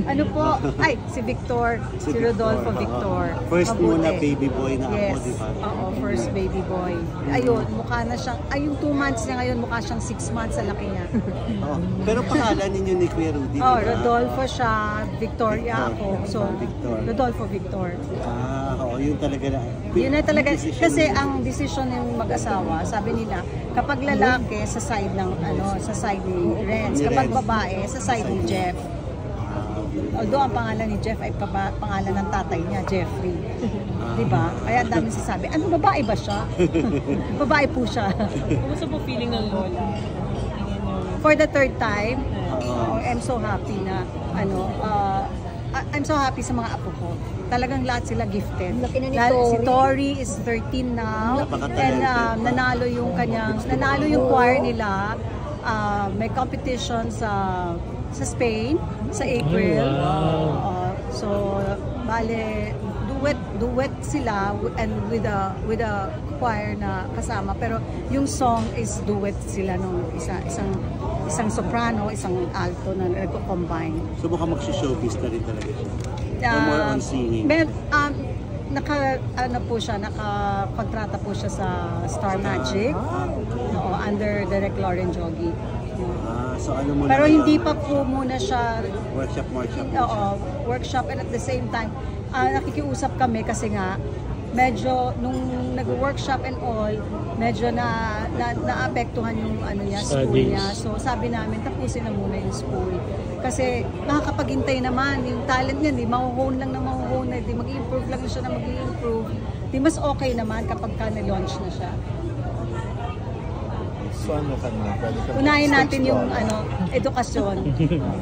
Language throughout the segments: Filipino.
Ano po? Ay, si Victor. Si Rodolfo Victor. First Mabuti. muna baby boy na Yes. ako, di ba? Oo, first baby boy. Ayun, mukha na siyang, ay yung 2 months niya ngayon, mukha siyang 6 months sa laki niya. Oo. Pero pangalan ninyo ni Kuya Rudy, di Oh, ba? Rodolfo siya, Victoria ako. So, Victor. Rodolfo Victor. Oo, yun talaga na. Yun na talaga, Decision kasi ninyo. ang desisyon ng mag-asawa, sabi nila, kapag lalaki sa side ng sa side ni Renz, kapag babae sa side ni Jeff. Although ang pangalan ni Jeff ay pangalan ng tatay niya, Jeffrey. Di ba? Kaya ang daming sasabi, ano babae ba siya? Babae po siya. Kumusta po feeling ng lola? For the 3rd time, I'm so happy na I'm so happy sa mga apo ko. Talagang lahat sila gifted. Si Tori is 13 now. And nanalo yung choir nila. May competition sa Spain sa April. So bale duet sila and with a choir na kasama, pero yung song is duet sila nung isang soprano, isang alto na nagko-combine. So mukhang mag-showbiz na rin talaga siya. No more on singing. Nakakontrata po siya sa Star Magic. Under Direct Lauren Jogi. So ano muna? Pero hindi pa po muna siya workshop. Workshop, and at the same time nakikiusap kami kasi nga medyo nung nag-workshop and all, medyo naapektuhan yung school niya. So sabi namin, tapusin na muna yung school. Kasi makakapaghintay naman, yung talent niya, di mahuhone lang na mahuhone, di mag-i-improve lang na siya na mag-i-improve. Di mas okay naman kapag na-launch na siya. So ano ka na? Unahin natin yung edukasyon.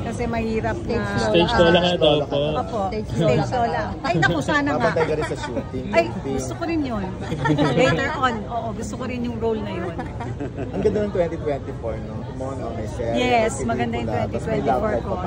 Kasi mahirap na... Stage lola ka daw po. Opo, stage lola. Ay naku, sana nga. Kapatay ka rin sa shooting. Ay, gusto ko rin yun. Later on, gusto ko rin yung role na yun. Ang ganda ng 2024, no? Kumuha na may share. Yes, maganda yung 2024 ko.